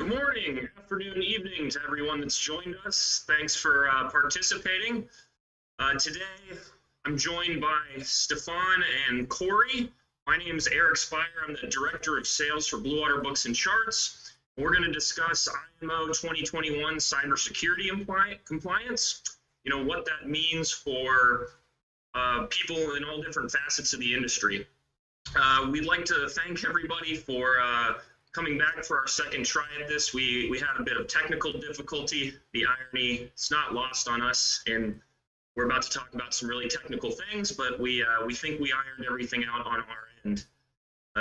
Good morning, afternoon, evening to everyone that's joined us. Thanks for participating. Today, I'm joined by Stefan and Corey. My name is Eric Spire. I'm the Director of Sales for Blue Water Books and Charts. We're going to discuss IMO 2021 cybersecurity compliance. You know, what that means for people in all different facets of the industry. We'd like to thank everybody for coming back for our second try at this. We had a bit of technical difficulty. The irony, it's not lost on us, and we're about to talk about some really technical things, but we think we ironed everything out on our end.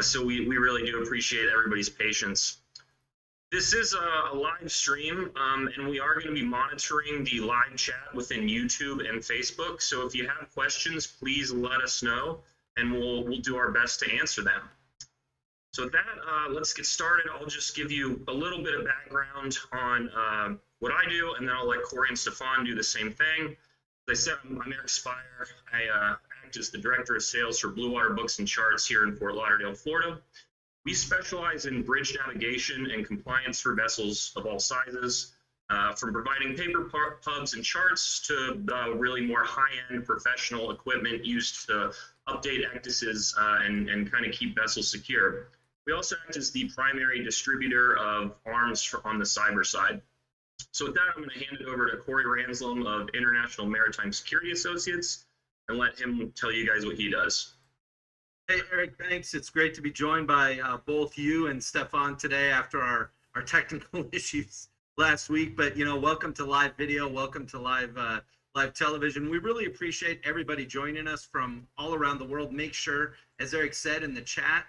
So we really do appreciate everybody's patience. This is a live stream, and we are going to be monitoring the live chat within YouTube and Facebook. So if you have questions, please let us know, and we'll do our best to answer them. So with that, let's get started. I'll just give you a little bit of background on what I do, and then I'll let Corey and Stefan do the same thing. As I said, I'm Eric Spire. I act as the Director of Sales for Blue Water Books and Charts here in Fort Lauderdale, Florida. We specialize in bridge navigation and compliance for vessels of all sizes, from providing paper pubs and charts to really more high-end professional equipment used to update ecdices and kind of keep vessels secure. We also act as the primary distributor of arms on the cyber side. So with that, I'm going to hand it over to Corey Ranslam of International Maritime Security Associates and let him tell you guys what he does. Hey, Eric, thanks. It's great to be joined by both you and Stefan today after our technical issues last week. But, you know, welcome to live video. Welcome to live television. We really appreciate everybody joining us from all around the world. Make sure, as Eric said in the chat,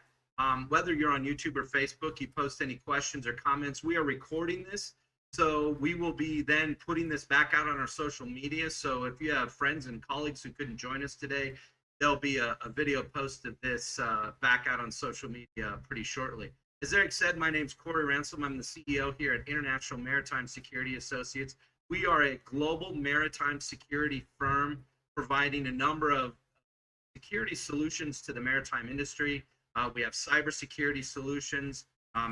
whether you're on YouTube or Facebook, you post any questions or comments. We are recording this, so we will be then putting this back out on our social media. So if you have friends and colleagues who couldn't join us today, there'll be a video post of this back out on social media pretty shortly. As Eric said, my name's Corey Ranslam. I'm the CEO here at International Maritime Security Associates. We are a global maritime security firm providing a number of security solutions to the maritime industry. We have cybersecurity solutions.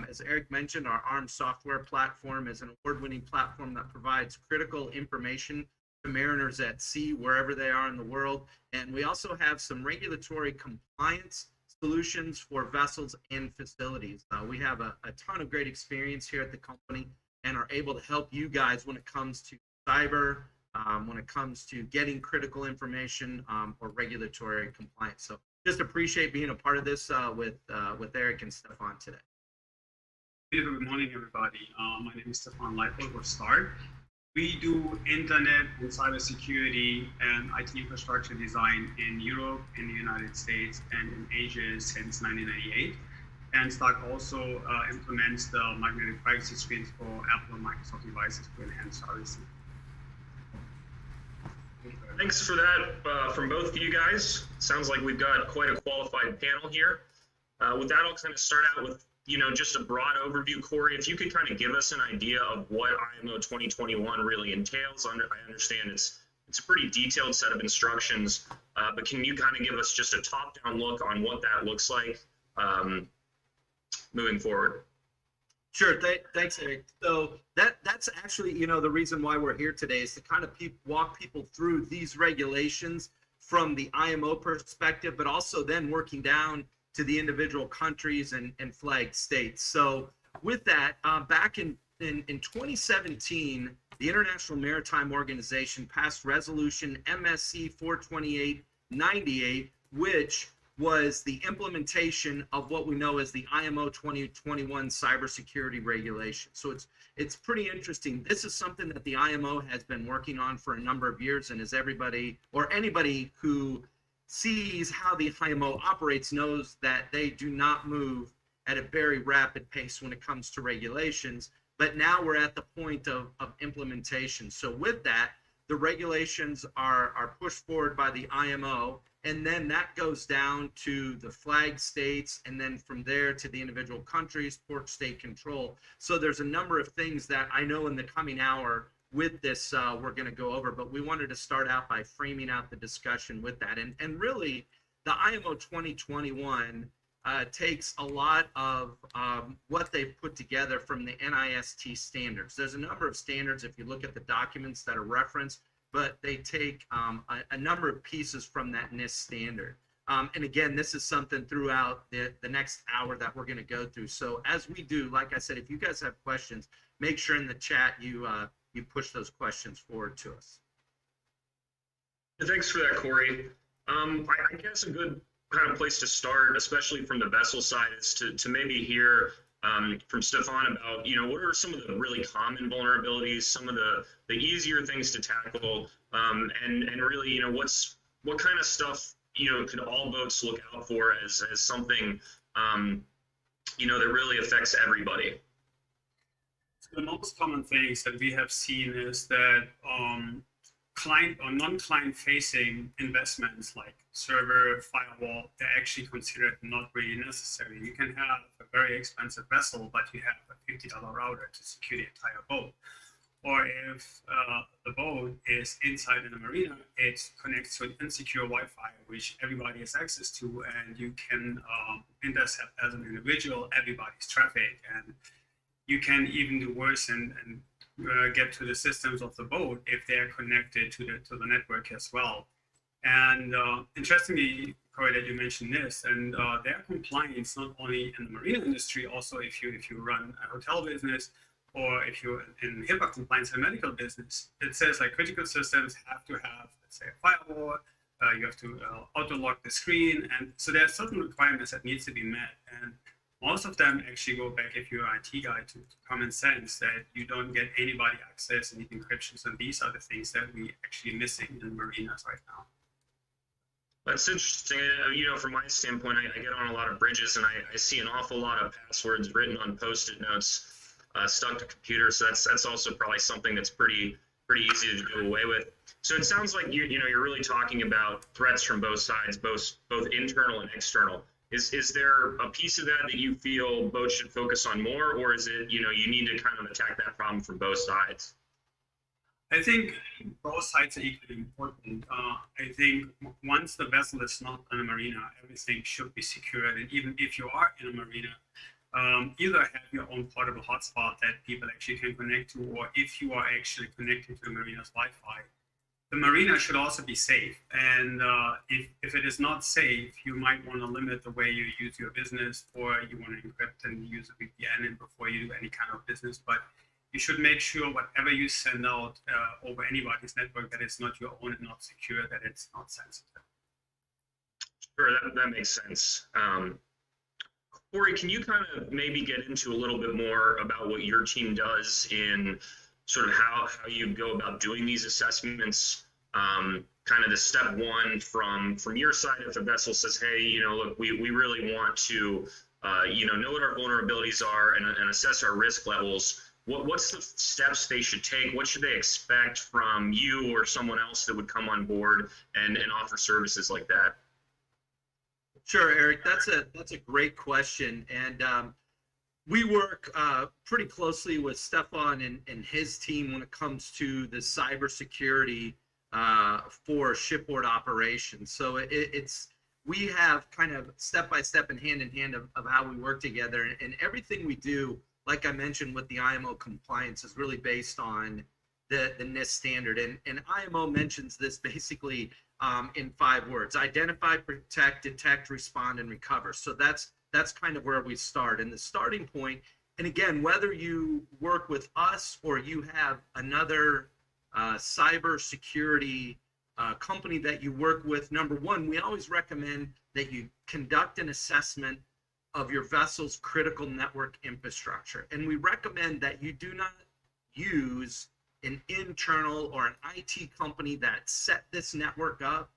As Eric mentioned, our ARM software platform is an award-winning platform that provides critical information to mariners at sea, wherever they are in the world. And we also have some regulatory compliance solutions for vessels and facilities. We have a ton of great experience here at the company and are able to help you guys when it comes to cyber, when it comes to getting critical information or regulatory compliance. So just appreciate being a part of this with Eric and Stefan today. Good morning, everybody. My name is Stefan Leitberg with START. We do internet and cybersecurity and IT infrastructure design in Europe, in the United States, and in Asia since 1998. And START also implements the magnetic privacy screens for Apple and Microsoft devices to enhance privacy. Thanks for that from both of you guys. Sounds like we've got quite a qualified panel here. With that, I'll kind of start out with, you know, just a broad overview. Corey, if you could kind of give us an idea of what IMO 2021 really entails. I understand it's a pretty detailed set of instructions, but can you kind of give us just a top-down look on what that looks like moving forward? Sure. Thanks, Eric. So that's actually, you know, the reason why we're here today is to kind of walk people through these regulations from the IMO perspective, but also then working down to the individual countries and flag states. So with that, back in 2017, the International Maritime Organization passed Resolution MSC 428/98, which was the implementation of what we know as the IMO 2021 cybersecurity regulation. So it's pretty interesting. This is something that the IMO has been working on for a number of years, and as everybody or anybody who sees how the IMO operates knows that they do not move at a very rapid pace when it comes to regulations. But now we're at the point of implementation. So with that, the regulations are pushed forward by the IMO, and then that goes down to the flag states, and then from there to the individual countries, port state control. So there's a number of things that I know in the coming hour with this we're going to go over, but we wanted to start out by framing out the discussion with that. And really, the IMO 2021 takes a lot of what they've put together from the NIST standards. There's a number of standards if you look at the documents that are referenced, but they take a number of pieces from that NIST standard. And again, this is something throughout the next hour that we're going to go through. So as we do, like I said, if you guys have questions, make sure in the chat you push those questions forward to us. Thanks for that, Corey. I guess a good kind of place to start, especially from the vessel side, is to maybe hear from Stefan about, what are some of the really common vulnerabilities, some of the easier things to tackle, and really, what kind of stuff, could all boats look out for as something, that really affects everybody? So the most common things that we have seen is that client or non-client facing investments like server, firewall, they're actually considered not really necessary. You can have a very expensive vessel, but you have a $50 router to secure the entire boat. Or if the boat is inside in a marina, it connects to an insecure Wi-Fi, which everybody has access to, and you can intercept as an individual everybody's traffic. And you can even do worse and get to the systems of the boat if they're connected to the network as well. And interestingly, Corey, that you mentioned this, and their compliance not only in the marine industry, also if you run a hotel business, or if you're in HIPAA compliance and medical business, it says like critical systems have to have, let's say, a firewall. You have to auto lock the screen, and so there are certain requirements that needs to be met. And most of them actually go back, if you're an IT guy, to common sense that you don't get anybody access and need encryptions, and these are the things that we actually missing in marinas right now. That's interesting. From my standpoint, I get on a lot of bridges and I see an awful lot of passwords written on Post-it notes stuck to computers. So that's also probably something that's pretty easy to do away with. So it sounds like you're really talking about threats from both sides, both internal and external. Is there a piece of that you feel boats should focus on more, or is it, you need to kind of attack that problem from both sides? I think both sides are equally important. I think once the vessel is not in a marina, everything should be secured. And even if you are in a marina, either have your own portable hotspot that people actually can connect to, or if you are actually connecting to the marina's Wi-Fi, the marina should also be safe. And if it is not safe, you might want to limit the way you use your business, or you want to encrypt and use a VPN before you do any kind of business. But you should make sure whatever you send out over anybody's network, that it's not your own and not secure, that it's not sensitive. Sure, that makes sense. Corey, can you kind of maybe get into a little bit more about what your team does in sort of how you go about doing these assessments, kind of the step one from your side? If the vessel says, hey, look, we really want to, know what our vulnerabilities are and assess our risk levels. What's the steps they should take? What should they expect from you or someone else that would come on board and offer services like that? Sure, Eric, that's a great question. And we work pretty closely with Stefan and his team when it comes to the cybersecurity for shipboard operations. So we have kind of step-by-step and hand-in-hand of how we work together. And everything we do, like I mentioned with the IMO compliance, is really based on the NIST standard. And IMO mentions this basically in 5 words: identify, protect, detect, respond, and recover. So that's kind of where we start. And the starting point, and again, whether you work with us or you have another cybersecurity company that you work with, number one, we always recommend that you conduct an assessment of your vessel's critical network infrastructure. And we recommend that you do not use an internal or an IT company that set this network up,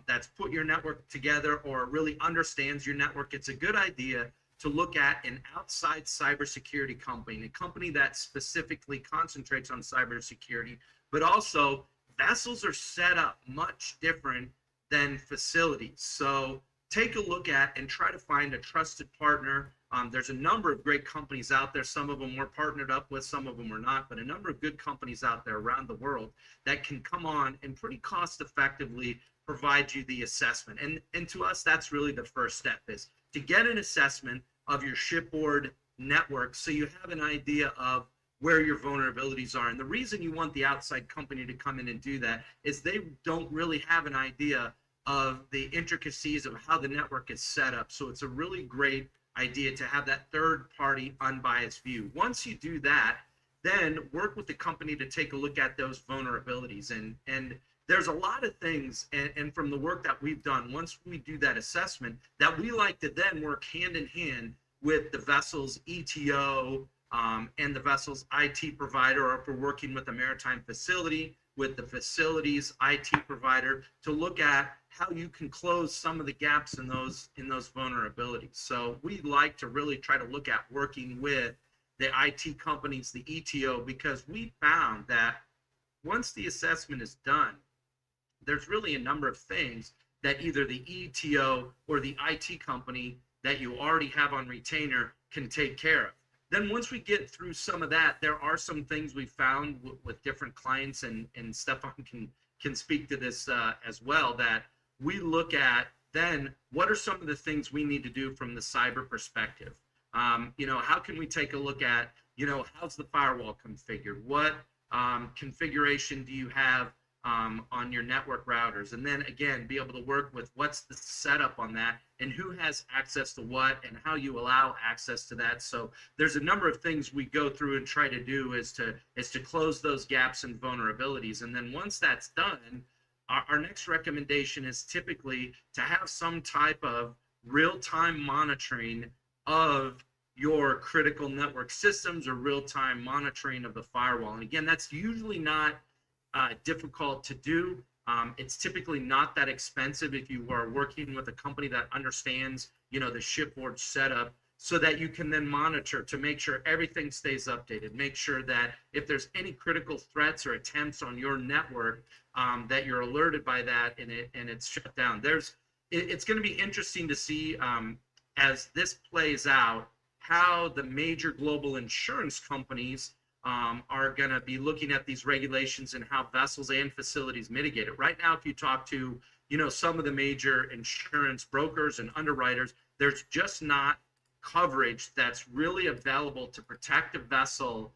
that's put your network together or really understands your network. It's a good idea to look at an outside cybersecurity company, a company that specifically concentrates on cybersecurity, but also vessels are set up much different than facilities. So take a look at and try to find a trusted partner. There's a number of great companies out there. Some of them we're partnered up with, some of them we're not, but a number of good companies out there around the world that can come on and pretty cost effectively provide you the assessment. And to us, that's really the first step, is to get an assessment of your shipboard network so you have an idea of where your vulnerabilities are. And the reason you want the outside company to come in and do that is they don't really have an idea of the intricacies of how the network is set up. So it's a really great idea to have that third party unbiased view. Once you do that, then work with the company to take a look at those vulnerabilities. And there's a lot of things, and from the work that we've done, once we do that assessment, that we like to then work hand in hand with the vessel's ETO and the vessel's IT provider, or if we're working with a maritime facility, with the facility's IT provider, to look at how you can close some of the gaps in those vulnerabilities. So we like to really try to look at working with the IT companies, the ETO, because we found that once the assessment is done, there's really a number of things that either the ETO or the IT company that you already have on retainer can take care of. Then once we get through some of that, there are some things we found with different clients, and Stefan can speak to this as well, that we look at then what are some of the things we need to do from the cyber perspective. How can we take a look at, how's the firewall configured? What configuration do you have on your network routers? And then again, be able to work with what's the setup on that and who has access to what and how you allow access to that. So there's a number of things we go through and try to do is to close those gaps and vulnerabilities. And then once that's done, our next recommendation is typically to have some type of real-time monitoring of your critical network systems or real-time monitoring of the firewall. And again, that's usually not difficult to do. It's typically not that expensive if you are working with a company that understands, the shipboard setup, so that you can then monitor to make sure everything stays updated. Make sure that if there's any critical threats or attempts on your network, that you're alerted by that and it's shut down. It's going to be interesting to see as this plays out how the major global insurance companies are going to be looking at these regulations and how vessels and facilities mitigate it. Right now, if you talk to, some of the major insurance brokers and underwriters, there's just not coverage that's really available to protect a vessel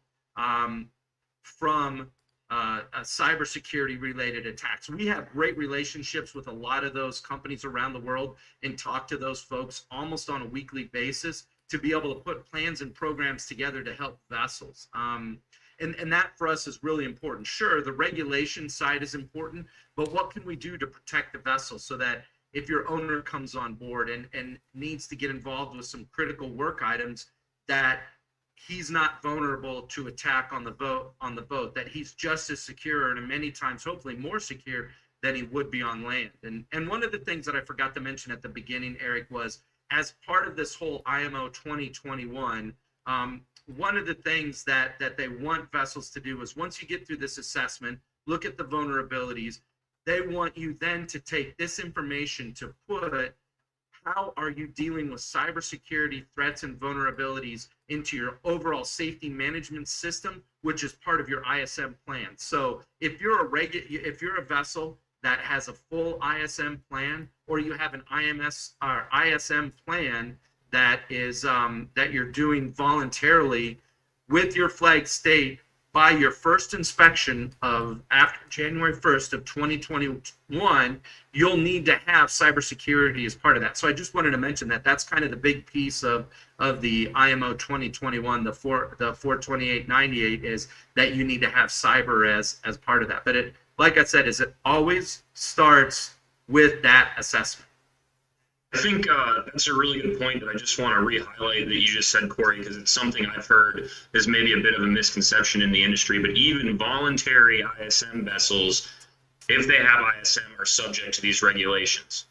from cybersecurity related attacks. We have great relationships with a lot of those companies around the world and talk to those folks almost on a weekly basis to be able to put plans and programs together to help vessels. And that for us is really important. Sure, the regulation side is important, but what can we do to protect the vessel so that if your owner comes on board and needs to get involved with some critical work items, that he's not vulnerable to attack on the boat, that he's just as secure and many times hopefully more secure than he would be on land. And one of the things that I forgot to mention at the beginning, Eric, was as part of this whole IMO 2021, one of the things that they want vessels to do is once you get through this assessment, look at the vulnerabilities, they want you then to take this information to put how are you dealing with cybersecurity threats and vulnerabilities into your overall safety management system, which is part of your ISM plan. So if you're a vessel that has a full ISM plan, or you have an ISM plan that is that you're doing voluntarily with your flag state by your first inspection of after January 1st of 2021, you'll need to have cybersecurity as part of that. So I just wanted to mention that that's kind of the big piece of the IMO 2021, the 42898 is that you need to have cyber as part of that. But it, like I said, it always starts with that assessment. I think that's a really good point that I just want to re-highlight that you just said, Corey, because it's something I've heard is maybe a bit of a misconception in the industry, but even voluntary ISM vessels, if they have ISM, are subject to these regulations.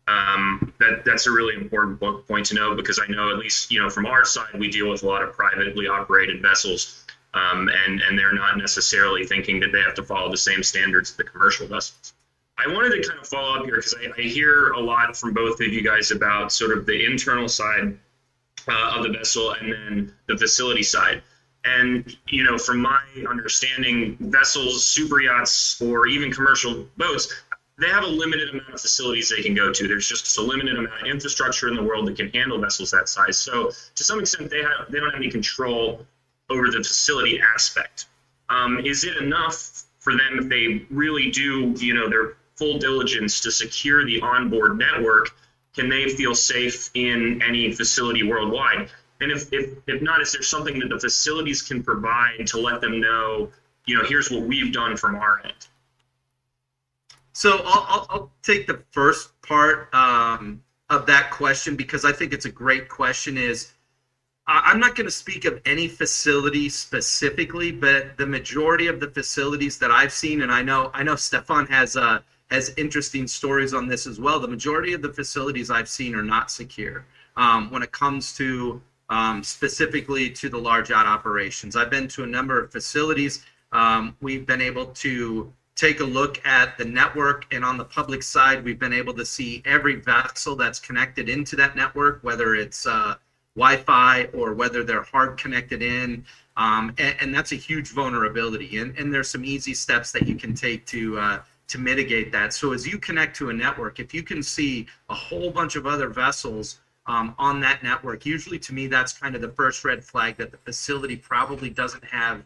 That's a really important point to know, because I know, at least from our side, we deal with a lot of privately operated vessels, and they're not necessarily thinking that they have to follow the same standards as the commercial vessels. I wanted to kind of follow up here because I hear a lot from both of you guys about sort of the internal side of the vessel and then the facility side. And, from my understanding, vessels, super yachts, or even commercial boats they have a limited amount of facilities they can go to. There's just a limited amount of infrastructure in the world that can handle vessels that size. So to some extent, they don't have any control over the facility aspect. Is it enough for them if they really do, their full diligence to secure the onboard network? Can they feel safe in any facility worldwide? And if not, is there something that the facilities can provide to let them know, here's what we've done from our end? So I'll take the first part of that question, because I think it's a great question. I'm not going to speak of any facility specifically, but the majority of the facilities that I've seen, and I know Stefan has interesting stories on this as well. The majority of the facilities I've seen are not secure when it comes to specifically to the large yacht operations. I've been to a number of facilities. We've been able to take a look at the network, and on the public side, we've been able to see every vessel that's connected into that network, whether it's Wi-Fi or whether they're hard connected in, and that's a huge vulnerability. And there's some easy steps that you can take to mitigate that. So as you connect to a network, if you can see a whole bunch of other vessels on that network, usually to me that's kind of the first red flag that the facility probably doesn't have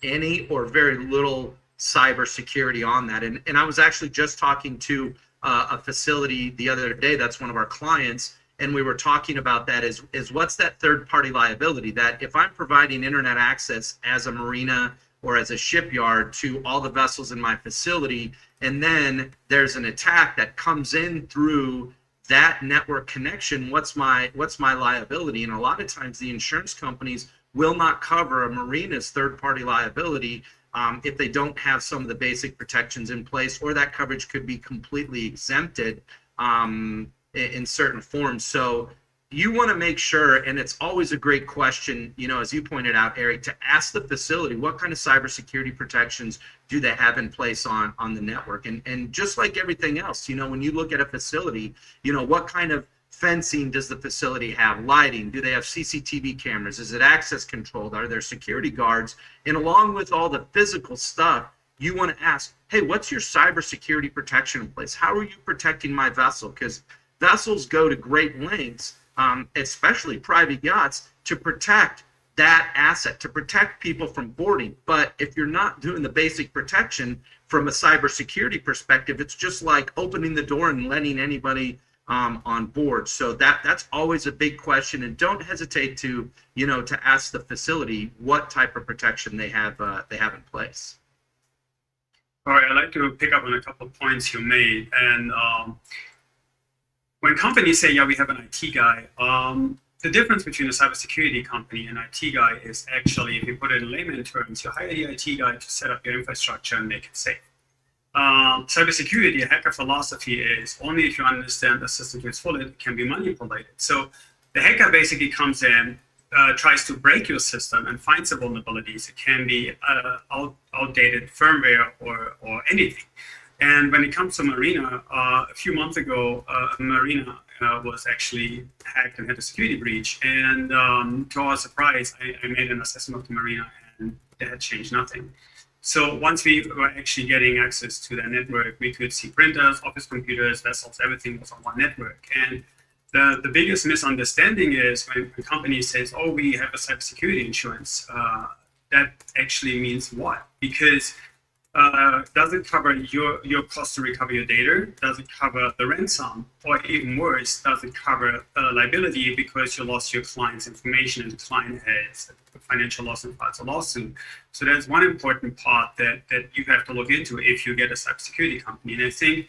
any or very little cybersecurity on that. And I was actually just talking to a facility the other day that's one of our clients, and we were talking about that is what's that third party liability, that if I'm providing internet access as a marina or as a shipyard to all the vessels in my facility, and then there's an attack that comes in through that network connection, what's my liability? And a lot of times the insurance companies will not cover a marina's third party liability if they don't have some of the basic protections in place, or that coverage could be completely exempted in certain forms. So you want to make sure, and it's always a great question, as you pointed out, Eric, to ask the facility what kind of cybersecurity protections do they have in place on the network. And just like everything else, when you look at a facility, what kind of fencing does the facility have? Lighting? Do they have CCTV cameras? Is it access controlled? Are there security guards? And along with all the physical stuff, you want to ask, hey, what's your cybersecurity protection in place? How are you protecting my vessel? Because vessels go to great lengths, especially private yachts, to protect that asset, to protect people from boarding. But if you're not doing the basic protection from a cybersecurity perspective, it's just like opening the door and letting anybody on board. So that's always a big question, and don't hesitate to ask the facility what type of protection they have in place. All right, I'd like to pick up on a couple of points you made. And when companies say, yeah, we have an IT guy, the difference between a cybersecurity company and an IT guy is actually, if you put it in layman terms, you hire the IT guy to set up your infrastructure and make it safe. Cybersecurity, a hacker philosophy is only if you understand the system to its full, it can be manipulated. So the hacker basically comes in, tries to break your system and finds the vulnerabilities. It can be outdated firmware or anything. And when it comes to marina, a few months ago, a marina was actually hacked and had a security breach. And to our surprise, I made an assessment of the marina, and that had changed nothing. So once we were actually getting access to the network, we could see printers, office computers, vessels, everything was on one network. And the biggest misunderstanding is when a company says, oh, we have a cybersecurity insurance, that actually means what? Because does it cover your cost to recover your data? Does it cover the ransom? Or even worse, does it cover liability because you lost your client's information and the client has financial loss and files a lawsuit? So that's one important part that you have to look into if you get a cybersecurity company. And I think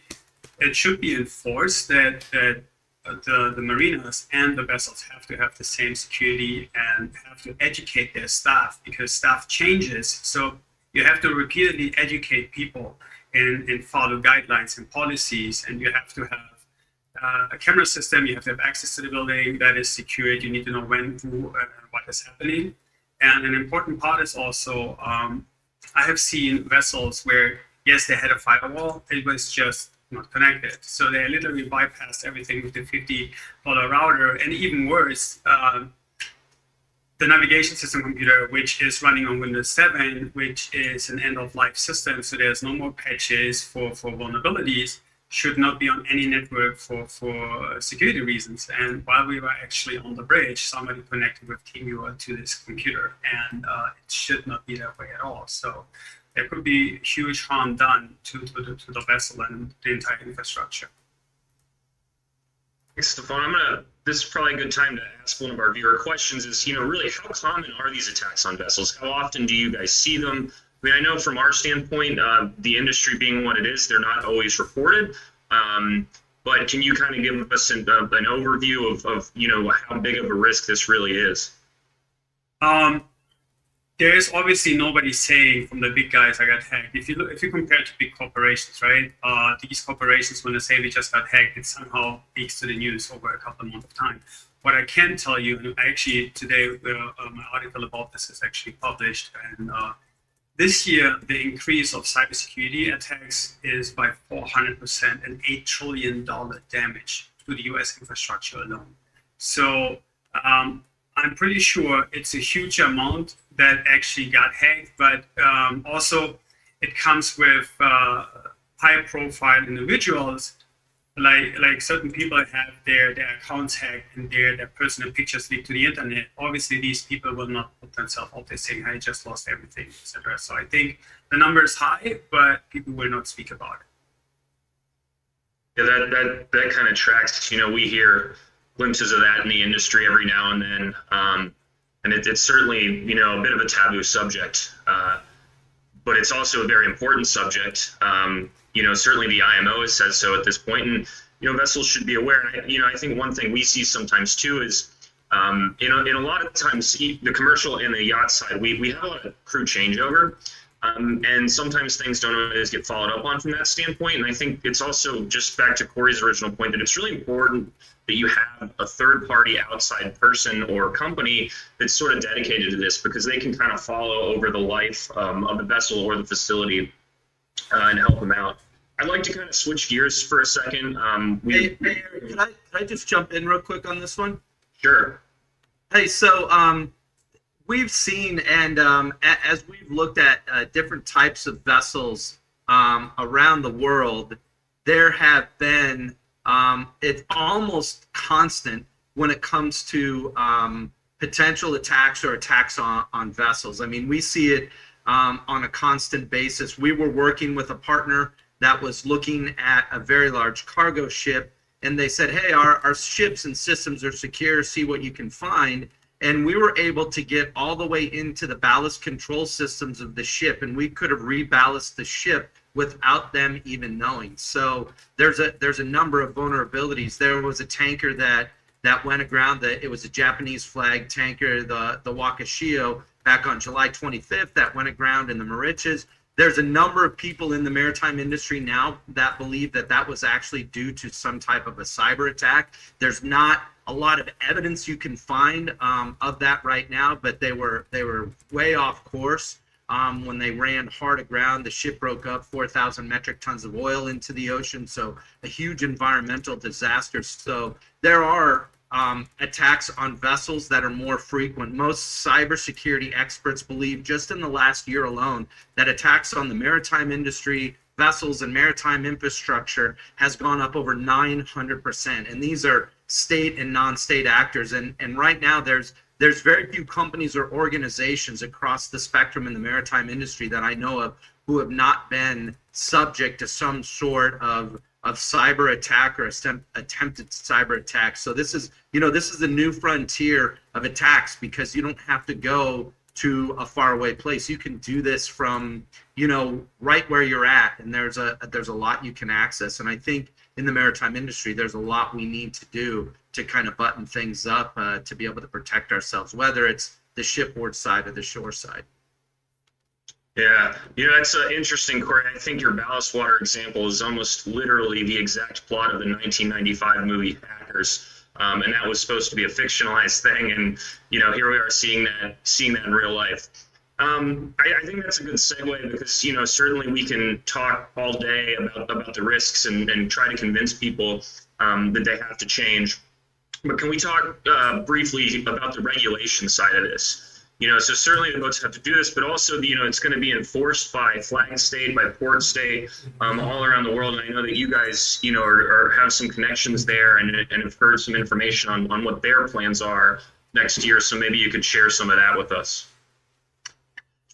it should be enforced that the marinas and the vessels have to have the same security and have to educate their staff, because staff changes. So you have to repeatedly educate people and follow guidelines and policies, and you have to have a camera system. You have to have access to the building that is secured. You need to know when, who, what is happening. And an important part is also, I have seen vessels where, yes, they had a firewall, it was just not connected. So they literally bypassed everything with the $50 router. And even worse, the navigation system computer, which is running on Windows 7, which is an end-of-life system, so there's no more patches for vulnerabilities, should not be on any network for security reasons. And while we were actually on the bridge, somebody connected with TeamViewer to this computer, and it should not be that way at all. So there could be huge harm done to the vessel and the entire infrastructure. Stefan, this is probably a good time to ask one of our viewer questions is, really how common are these attacks on vessels? How often do you guys see them? I mean, I know from our standpoint, the industry being what it is, they're not always reported. But can you kind of give us an overview of how big of a risk this really is? There's obviously nobody saying from the big guys I got hacked. If you compare to big corporations, right? These corporations, when they say they just got hacked, it somehow leaks to the news over a couple of months of time. What I can tell you, and actually today my article about this is actually published, and this year the increase of cybersecurity attacks is by 400% and $8 trillion damage to the U.S. infrastructure alone. So I'm pretty sure it's a huge amount that actually got hacked, but also it comes with high-profile individuals, like certain people have their accounts hacked and their personal pictures leaked to the internet. Obviously, these people will not put themselves out there saying, "I just lost everything," etc. So I think the number is high, but people will not speak about it. Yeah, that kind of tracks. We hear glimpses of that in the industry every now and then, and it's certainly a bit of a taboo subject, but it's also a very important subject. Certainly the IMO has said so at this point, and vessels should be aware. And I think one thing we see sometimes too is in a lot of times the commercial and the yacht side, we have a lot of crew changeover. And sometimes things don't always get followed up on from that standpoint. And I think it's also just back to Corey's original point that it's really important that you have a third-party outside person or company that's sort of dedicated to this, because they can kind of follow over the life of the vessel or the facility and help them out. I'd like to kind of switch gears for a second. Hey, Eric, can I just jump in real quick on this one? Sure. Hey, so we've seen, and as we've looked at different types of vessels around the world, there have been, it's almost constant when it comes to potential attacks or attacks on vessels. I mean, we see it on a constant basis. We were working with a partner that was looking at a very large cargo ship, and they said, "Hey, our ships and systems are secure, see what you can find." And we were able to get all the way into the ballast control systems of the ship, and we could have reballasted the ship without them even knowing. So there's a number of vulnerabilities. There was a tanker that went aground. It was a Japanese flag tanker, the Wakashio, back on July 25th, that went aground in the Mauritius. There's a number of people in the maritime industry now that believe that was actually due to some type of a cyber attack. There's not a lot of evidence you can find of that right now, but they were way off course when they ran hard aground. The ship broke up 4,000 metric tons of oil into the ocean, so a huge environmental disaster. So there are attacks on vessels that are more frequent. Most cybersecurity experts believe just in the last year alone that attacks on the maritime industry, vessels, and maritime infrastructure has gone up over 900%. And these are state and non-state actors. And right now there's very few companies or organizations across the spectrum in the maritime industry that I know of who have not been subject to some sort of cyber attack or attempted cyber attack. So this is the new frontier of attacks, because you don't have to go to a faraway place. You can do this from, right where you're at, and there's a lot you can access. And I think in the maritime industry, there's a lot we need to do to kind of button things up to be able to protect ourselves, whether it's the shipboard side or the shore side. Yeah, that's interesting, Corey. I think your ballast water example is almost literally the exact plot of the 1995 movie Hackers, and that was supposed to be a fictionalized thing, and here we are seeing that in real life. I think that's a good segue, because certainly we can talk all day about the risks and try to convince people that they have to change. But can we talk briefly about the regulation side of this? So certainly the boats have to do this, but also, it's going to be enforced by flag state, by port state, all around the world. And I know that you guys, have some connections there and have heard some information on what their plans are next year. So maybe you could share some of that with us.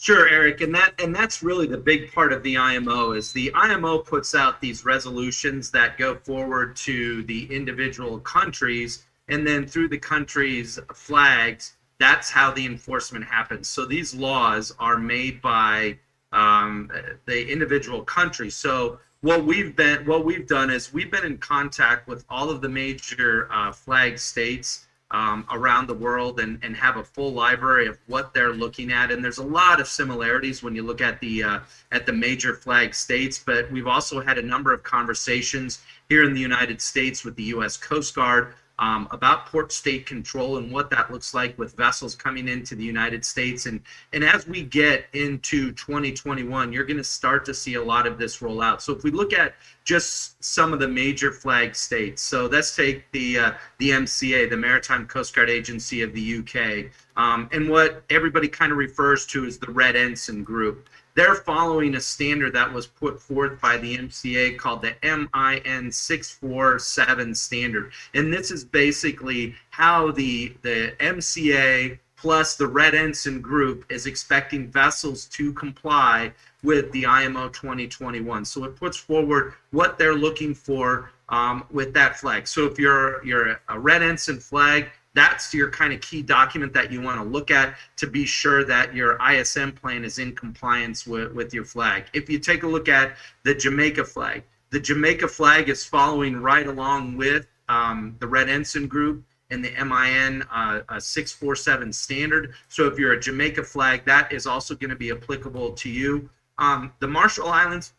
Sure, Eric, and that's really the big part of the IMO is the IMO puts out these resolutions that go forward to the individual countries, and then through the countries' flags, that's how the enforcement happens. So these laws are made by the individual countries. So what we've done is we've been in contact with all of the major flag states around the world and have a full library of what they're looking at. And there's a lot of similarities when you look at the major flag states, but we've also had a number of conversations here in the United States with the U.S. Coast Guard about port state control and what that looks like with vessels coming into the United States. And as we get into 2021, you're going to start to see a lot of this roll out. So if we look at just some of the major flag states, so let's take the MCA, the Maritime Coast Guard Agency of the UK, and what everybody kind of refers to as the Red Ensign Group. They're following a standard that was put forth by the MCA called the MIN 647 standard. And this is basically how the MCA plus the Red Ensign Group is expecting vessels to comply with the IMO 2021. So it puts forward what they're looking for with that flag. So if you're a Red Ensign flag, that's your kind of key document that you want to look at to be sure that your ISM plan is in compliance with your flag. If you take a look at the Jamaica flag is following right along with the Red Ensign Group and the MIN 647 standard. So if you're a Jamaica flag, that is also going to be applicable to you. The Marshall Islands,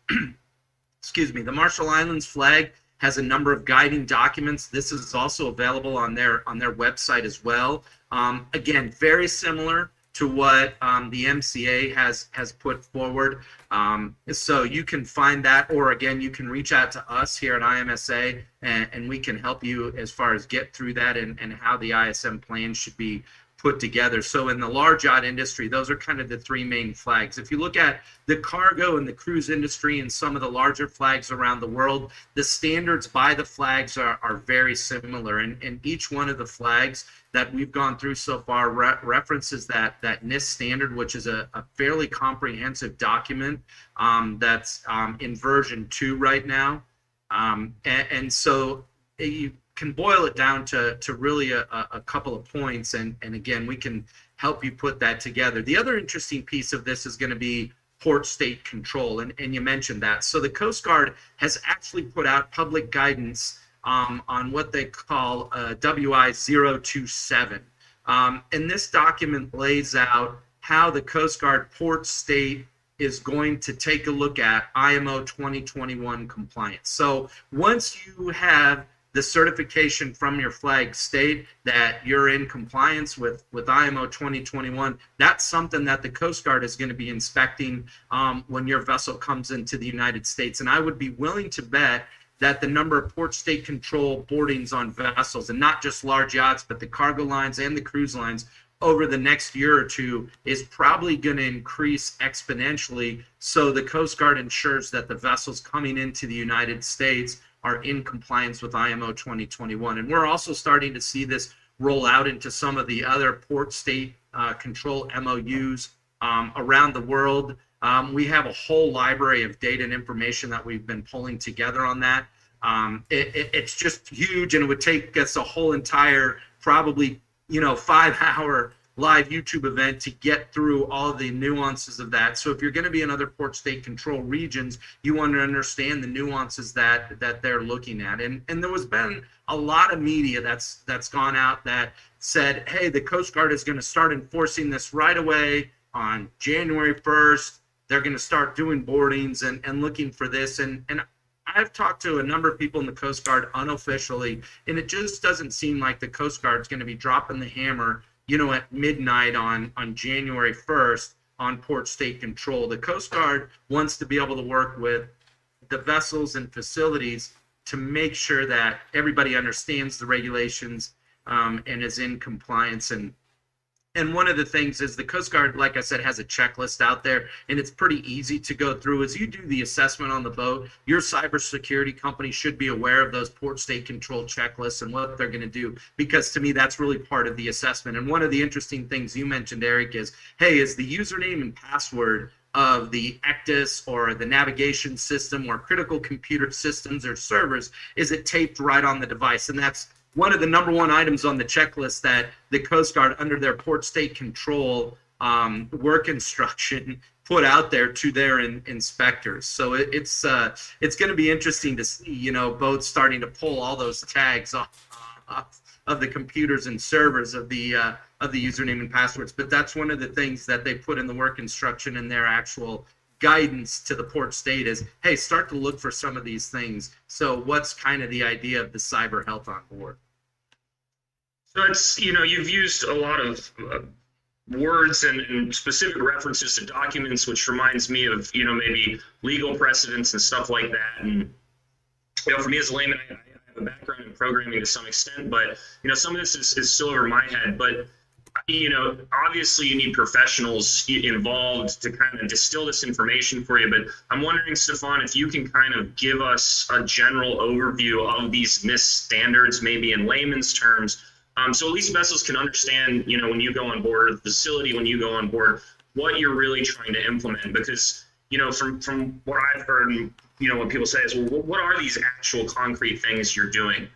the Marshall Islands flag has a number of guiding documents. This is also available on their website as well. Again, very similar to what the MCA has put forward. So you can find that, or again, you can reach out to us here at IMSA and we can help you as far as get through that and how the ISM plan should be put together. So in the large yacht industry, those are kind of the three main flags. If you look at the cargo and the cruise industry and some of the larger flags around the world, the standards by the flags are very similar. And each one of the flags that we've gone through so far references that NIST standard, which is a fairly comprehensive document that's in version 2 right now. And so you can boil it down to really a couple of points, and again, we can help you put that together. The other interesting piece of this is going to be port state control, and you mentioned that. So the Coast Guard has actually put out public guidance on what they call WI 027, and this document lays out how the Coast Guard port state is going to take a look at IMO 2021 compliance. So once you have the certification from your flag state that you're in compliance with IMO 2021, that's something that the Coast Guard is going to be inspecting when your vessel comes into the United States. And I would be willing to bet that the number of port state control boardings on vessels, and not just large yachts, but the cargo lines and the cruise lines over the next year or two is probably going to increase exponentially. So the Coast Guard ensures that the vessels coming into the United States are in compliance with IMO 2021. And we're also starting to see this roll out into some of the other port state control MOUs around the world. We have a whole library of data and information that we've been pulling together on that. It's just huge, and it would take us a whole entire, probably 5-hour live YouTube event to get through all the nuances of that. So if you're going to be in other port state control regions, you want to understand the nuances that they're looking at. And there has been a lot of media that's gone out that said, hey, the Coast Guard is going to start enforcing this right away on January 1st. They're going to start doing boardings and looking for this. And I've talked to a number of people in the Coast Guard unofficially, and it just doesn't seem like the Coast Guard is going to be dropping the hammer at midnight on January 1st on port state control. The Coast Guard wants to be able to work with the vessels and facilities to make sure that everybody understands the regulations and is in compliance. And one of the things is the Coast Guard, like I said, has a checklist out there, and it's pretty easy to go through. As you do the assessment on the boat, your cybersecurity company should be aware of those port state control checklists and what they're going to do, because to me, that's really part of the assessment. And one of the interesting things you mentioned, Eric, is, hey, is the username and password of the ECDIS or the navigation system or critical computer systems or servers, is it taped right on the device? And that's one of the number one items on the checklist that the Coast Guard, under their port state control work instruction, put out there to their inspectors. So it's going to be interesting to see, you know, boats starting to pull all those tags off of the computers and servers of the username and passwords. But that's one of the things that they put in the work instruction in their actual guidance to the port state is, hey, start to look for some of these things. So what's kind of the idea of the cyber health on board? So it's, you know, you've used a lot of words and specific references to documents, which reminds me of, you know, maybe legal precedents and stuff like that. And, you know, for me as a layman, I have a background in programming to some extent, but, you know, some of this is still over my head. But, you know, obviously you need professionals involved to kind of distill this information for you. But I'm wondering, Stefan, if you can kind of give us a general overview of these NIST standards, maybe in layman's terms, so at least vessels can understand, you know, when you go on board, or the facility when you go on board, what you're really trying to implement. Because, you know, from what I've heard, and, you know, what people say is, well, what are these actual concrete things you're doing?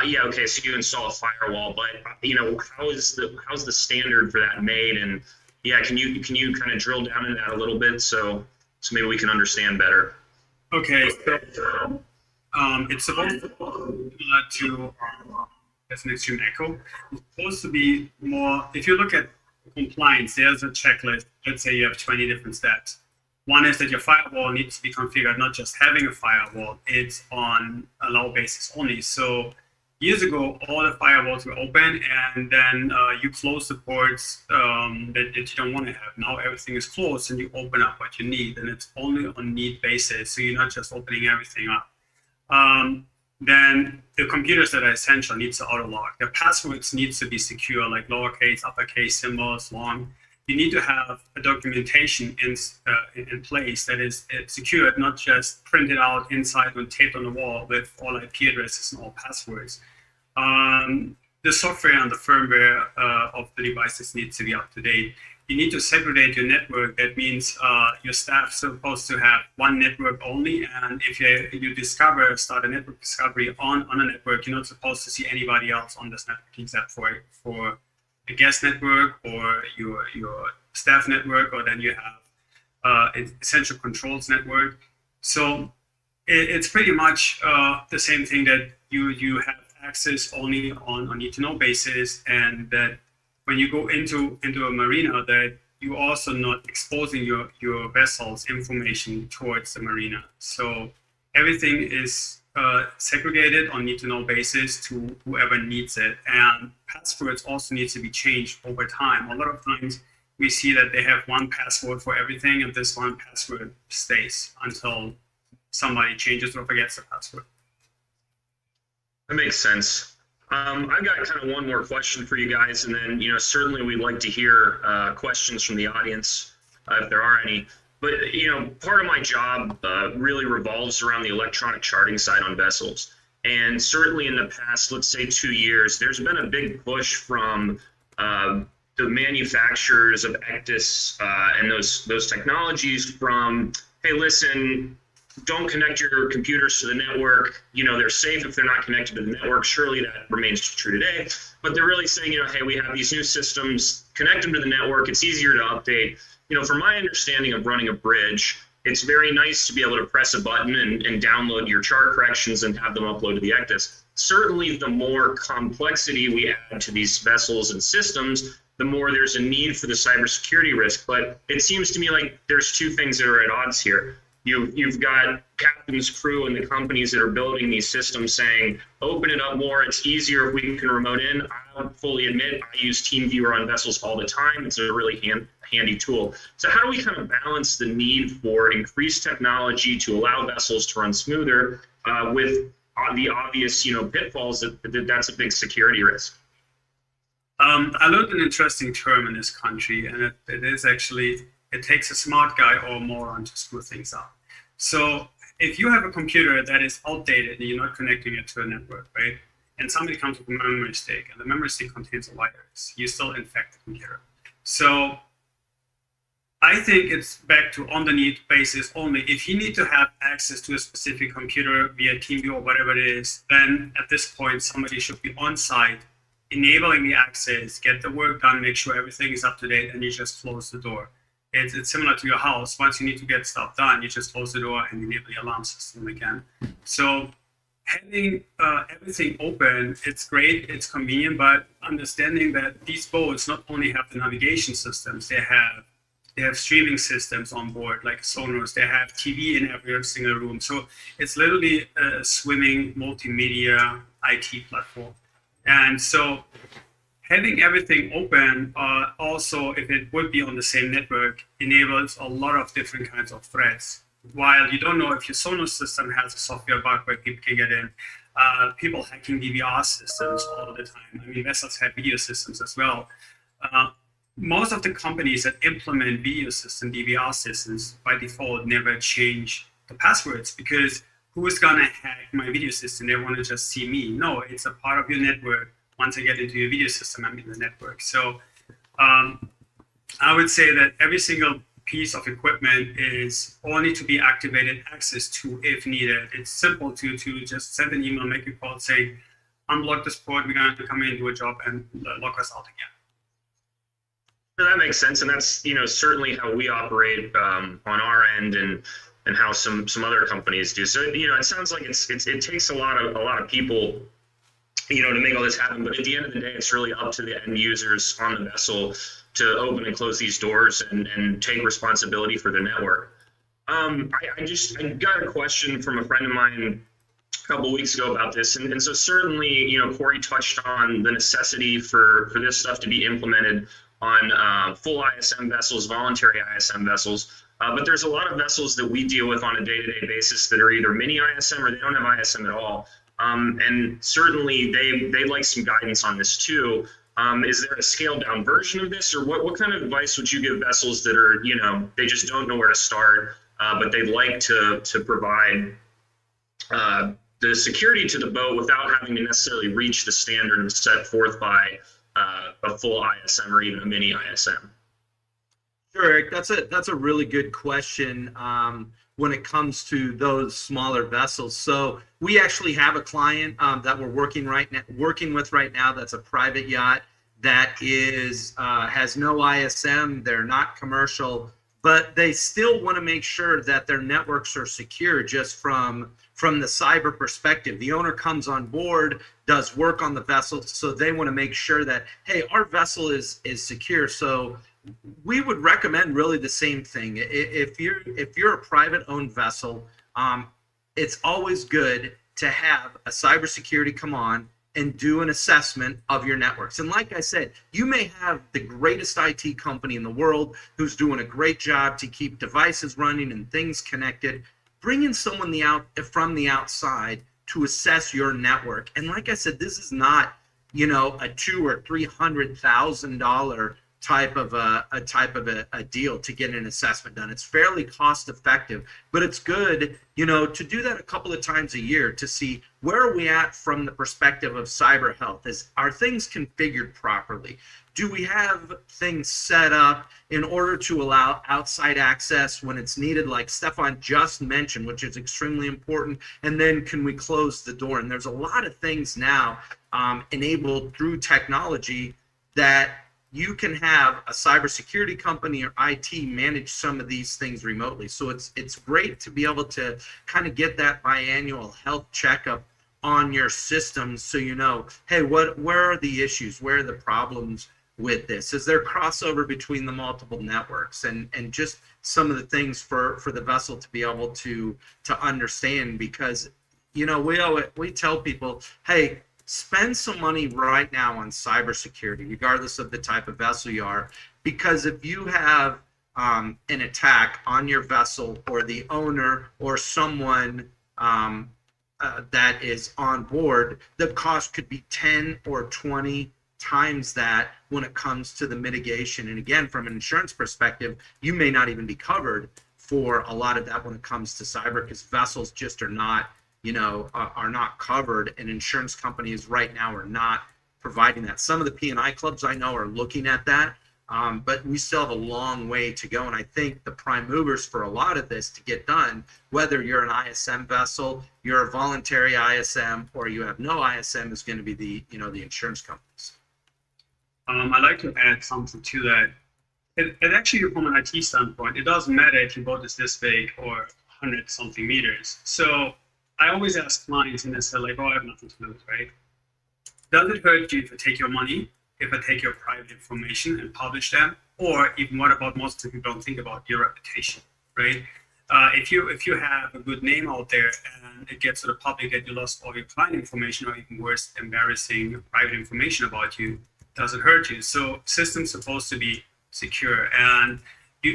Yeah, okay, so you install a firewall, but, you know, how's the standard for that made? And yeah, can you kind of drill down into that a little bit so maybe we can understand better? Okay, so it's supposed to as an extreme echo. It's supposed to be more, if you look at compliance, there's a checklist. Let's say you have 20 different steps. One is that your firewall needs to be configured, not just having a firewall, it's on a allow basis only. So years ago, all the firewalls were open, and then you close the ports that you don't want to have. Now everything is closed and you open up what you need, and it's only on need basis. So you're not just opening everything up. Then the computers that are essential needs to auto lock. The passwords needs to be secure, like lowercase, uppercase, symbols, long. You need to have a documentation in place that is secured, not just printed out inside and taped on the wall with all IP addresses and all passwords. The software and the firmware of the devices needs to be up to date. You need to segregate your network. That means your staff's supposed to have one network only. And if you start a network discovery on a network, you're not supposed to see anybody else on this network except for a guest network or your staff network, or then you have essential controls network. So it's pretty much the same thing, that you have access only on need-to-know basis, and that when you go into a marina, that you also not exposing your vessel's information towards the marina. So everything is segregated on need-to-know basis to whoever needs it. And passwords also need to be changed over time. A lot of times we see that they have one password for everything, and this one password stays until somebody changes or forgets the password. That makes sense. I've got kind of one more question for you guys, and then, you know, certainly we'd like to hear questions from the audience if there are any. But, you know, part of my job really revolves around the electronic charting side on vessels. And certainly in the past, let's say 2 years, there's been a big push from the manufacturers of ECDIS and those technologies from, hey, listen, don't connect your computers to the network. You know, they're safe if they're not connected to the network. Surely that remains true today. But they're really saying, you know, hey, we have these new systems, connect them to the network. It's easier to update. You know, from my understanding of running a bridge, it's very nice to be able to press a button and download your chart corrections and have them upload to the ECDIS. Certainly, the more complexity we add to these vessels and systems, the more there's a need for the cybersecurity risk. But it seems to me like there's two things that are at odds here. You've got captain's crew and the companies that are building these systems saying, open it up more, it's easier if we can remote in. I'll fully admit, I use TeamViewer on vessels all the time. It's a really handy tool. So how do we kind of balance the need for increased technology to allow vessels to run smoother with the obvious, you know, pitfalls that's a big security risk? I learned an interesting term in this country, and it is actually, it takes a smart guy or a moron to screw things up. So if you have a computer that is outdated and you're not connecting it to a network, right? And somebody comes with a memory mistake, and the memory stick contains a virus, you still infect the computer. So I think it's back to on the need basis only. If you need to have access to a specific computer via TeamViewer or whatever it is, then at this point, somebody should be on site, enabling the access, get the work done, make sure everything is up to date, and you just close the door. It's similar to your house. Once you need to get stuff done, you just close the door and enable the alarm system again. So having everything open, it's great, it's convenient, but understanding that these boats not only have the navigation systems, they have streaming systems on board, like sonars, they have TV in every single room. So it's literally a swimming multimedia IT platform. And so having everything open, also, if it would be on the same network, enables a lot of different kinds of threats. While you don't know if your sonar system has a software bug where people can get in, people hacking DVR systems all the time. I mean, vessels have video systems as well. Most of the companies that implement video system, DVR systems, by default never change the passwords, because who is gonna hack my video system? They wanna just see me. No, it's a part of your network. Once I get into your video system, I'm in the network. So I would say that every single piece of equipment is only to be activated access to if needed. It's simple to just send an email, make a call, say, unblock this port, we're going to come in and do a job and lock us out again. That makes sense, and that's certainly how we operate on our end, and how some other companies do. So it sounds like it takes a lot of people to make all this happen. But at the end of the day, it's really up to the end users on the vessel to open and close these doors and take responsibility for the network. I got a question from a friend of mine a couple of weeks ago about this, and so certainly Corey touched on the necessity for this stuff to be implemented on full ISM vessels, voluntary ISM vessels. But there's a lot of vessels that we deal with on a day-to-day basis that are either mini ISM or they don't have ISM at all. And certainly they like some guidance on this too. Is there a scaled down version of this, or what kind of advice would you give vessels that are, they just don't know where to start, but they'd like to provide the security to the boat without having to necessarily reach the standard set forth by a full ISM or even a mini ISM? Sure, Eric, that's a really good question when it comes to those smaller vessels. So we actually have a client that we're working with right now. That's a private yacht that has no ISM. They're not commercial, but they still want to make sure that their networks are secure just from the cyber perspective. The owner comes on board, does work on the vessel, so they want to make sure that, hey, our vessel is secure. So we would recommend really the same thing. If you're a private owned vessel, it's always good to have a cybersecurity come on and do an assessment of your networks. And like I said, you may have the greatest IT company in the world who's doing a great job to keep devices running and things connected. Bring in someone from the outside to assess your network. And like I said, this is not, a $200,000 or $300,000 type of a deal to get an assessment done. It's fairly cost effective, but it's good, to do that a couple of times a year to see where are we at from the perspective of cyber health. Are things configured properly? Do we have things set up in order to allow outside access when it's needed, like Stefan just mentioned, which is extremely important? And then can we close the door? And there's a lot of things now enabled through technology that you can have a cybersecurity company or IT manage some of these things remotely. So it's great to be able to kind of get that biannual health checkup on your systems, so hey, where are the issues? Where are the problems with this? Is there crossover between the multiple networks? And just some of the things for the vessel to be able to understand, because we tell people, hey, spend some money right now on cybersecurity, regardless of the type of vessel you are, because if you have an attack on your vessel, or the owner or someone that is on board, the cost could be 10 or 20 times that when it comes to the mitigation. And again, from an insurance perspective, you may not even be covered for a lot of that when it comes to cyber, because vessels just are not, are not covered, and insurance companies right now are not providing that. Some of the P&I clubs I know are looking at that, but we still have a long way to go. And I think the prime movers for a lot of this to get done, whether you're an ISM vessel, you're a voluntary ISM, or you have no ISM, is going to be the insurance companies. I'd like to add something to that. It actually, from an IT standpoint, it doesn't matter if your boat is this big or 100 something meters. So I always ask clients, and they say like, "Oh, I have nothing to lose, right?" Does it hurt you if I take your money, if I take your private information and publish them, or even what about most of you don't think about your reputation, right? If you have a good name out there and it gets to the public that you lost all your client information, or even worse, embarrassing private information about you, does it hurt you? So systems supposed to be secure, and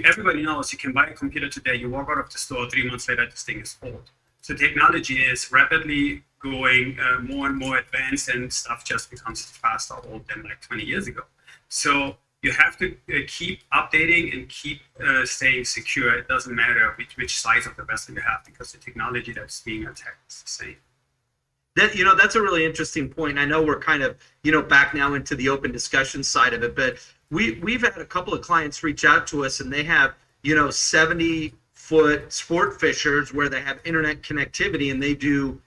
everybody knows you can buy a computer today, you walk out of the store, 3 months later this thing is old. So technology is rapidly going more and more advanced, and stuff just becomes faster old than like 20 years ago. So you have to keep updating and keep staying secure. It doesn't matter which size of the vessel you have, because the technology that's being attacked is the same. That's a really interesting point. I know we're kind of, back now into the open discussion side of it, but we've had a couple of clients reach out to us, and they have, 70-foot sport fishers where they have internet connectivity, and they do,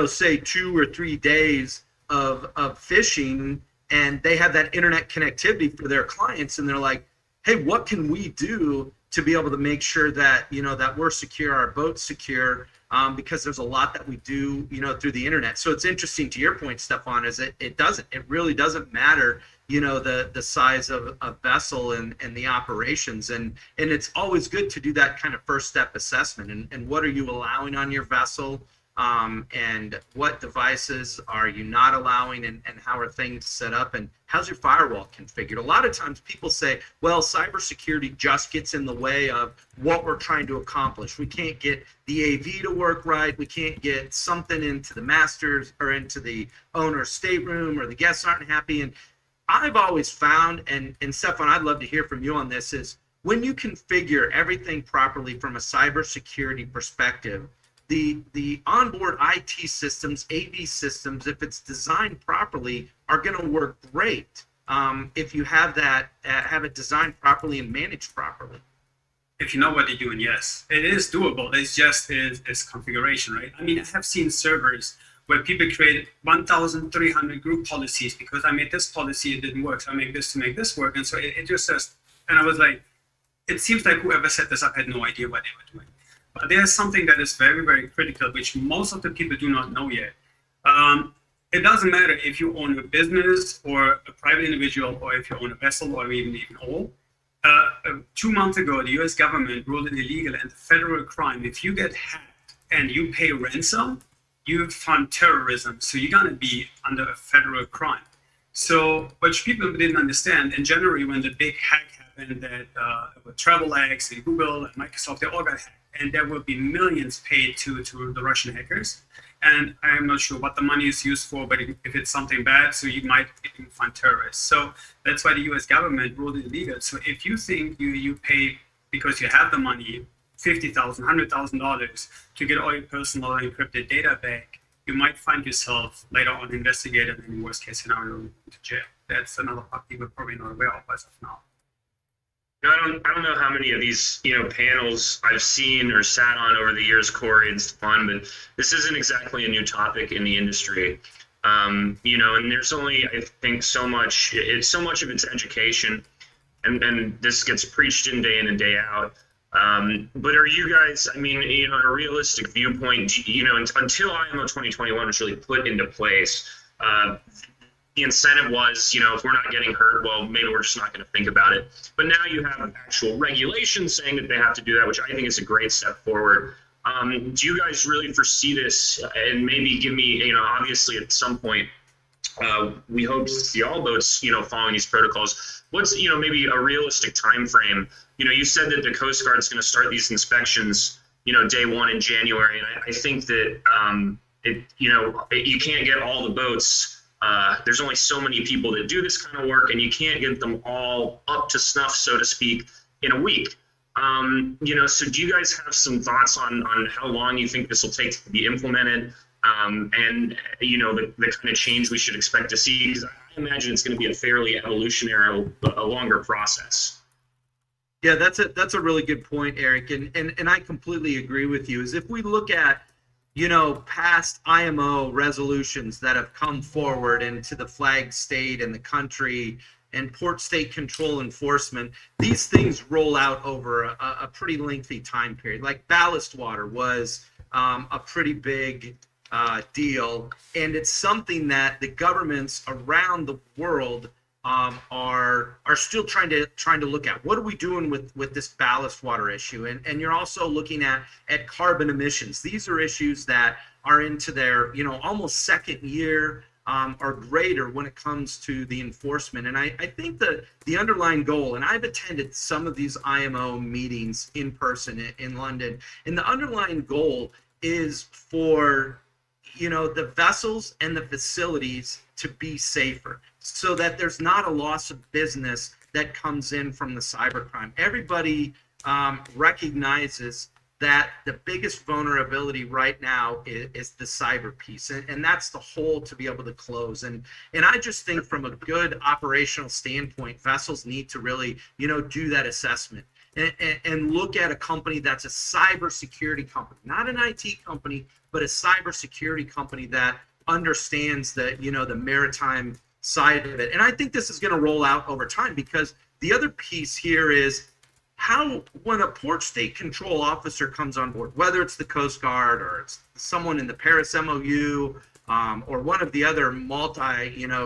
say 2 or 3 days of fishing, and they have that internet connectivity for their clients, and they're like, hey, what can we do to be able to make sure that, that we're secure, our boat's secure, because there's a lot that we do, through the internet. So it's interesting to your point, Stefan, is it really doesn't matter, the size of a vessel and the operations. And it's always good to do that kind of first step assessment. And what are you allowing on your vessel? And what devices are you not allowing, and how are things set up, and how's your firewall configured? A lot of times people say, well, cybersecurity just gets in the way of what we're trying to accomplish. We can't get the AV to work right. We can't get something into the master's or into the owner's stateroom, or the guests aren't happy. And I've always found, and Stefan, I'd love to hear from you on this, is when you configure everything properly from a cybersecurity perspective, the onboard IT systems, AV systems, if it's designed properly, are going to work great if you have it designed properly and managed properly. If you know what you're doing, yes, it is doable. It's just is configuration, right? I mean, I have seen servers where people create 1,300 group policies because I made this policy, it didn't work, so I make this to make this work, and so it just says, and I was like, it seems like whoever set this up had no idea what they were doing. But there's something that is very, very critical, which most of the people do not know yet. It doesn't matter if you own a business or a private individual, or if you own a vessel, or even all. 2 months ago, the US government ruled it illegal and a federal crime. If you get hacked and you pay ransom, you fund terrorism. So you're going to be under a federal crime. So, which people didn't understand, in January when the big hack happened, that TravelX and Google and Microsoft, they all got hacked. And there will be millions paid to the Russian hackers. And I'm not sure what the money is used for, but if it's something bad, so you might even fund terrorists. So that's why the US government ruled it illegal. So if you think you pay, because you have the money, $50,000, $100,000 to get all your personal encrypted data back, you might find yourself later on investigated, and in worst case scenario, into jail. That's another part people are probably not aware of as of now. I don't know how many of these panels I've seen or sat on over the years, Corey and Stefan, but this isn't exactly a new topic in the industry. And there's only, I think, so much of it's education, and this gets preached in and day out. But are you guys, I mean, on a realistic viewpoint, until IMO 2021 was really put into place, the incentive was, if we're not getting hurt, well, maybe we're just not going to think about it. But now you have actual regulations saying that they have to do that, which I think is a great step forward. Do you guys really foresee this? And maybe give me, obviously at some point, we hope to see all boats, following these protocols. What's, maybe a realistic time frame? You said that the Coast Guard is going to start these inspections, day one in January. And I think that, you can't get all the boats there's only so many people that do this kind of work, and you can't get them all up to snuff, so to speak, in a week. So do you guys have some thoughts on how long you think this will take to be implemented, and the kind of change we should expect to see? Because I imagine it's going to be a fairly evolutionary, a longer process. Yeah, that's a really good point, Eric, and I completely agree with you. Is if we look at past IMO resolutions that have come forward into the flag state and the country and port state control enforcement, these things roll out over a pretty lengthy time period. Like ballast water was a pretty big deal, and it's something that the governments around the world are still trying to look at. What are we doing with this ballast water issue? And you're also looking at carbon emissions. These are issues that are into their almost second year or greater when it comes to the enforcement. And I think the underlying goal, and I've attended some of these IMO meetings in person in London, and the underlying goal is for the vessels and the facilities to be safer, so that there's not a loss of business that comes in from the cybercrime. Everybody recognizes that the biggest vulnerability right now is the cyber piece, and that's the hole to be able to close. And I just think from a good operational standpoint, vessels need to really do that assessment and look at a company that's a cybersecurity company, not an IT company, but a cybersecurity company that understands the the maritime side of it. And I think this is going to roll out over time, because the other piece here is how, when a port state control officer comes on board, whether it's the Coast Guard or it's someone in the Paris MOU or one of the other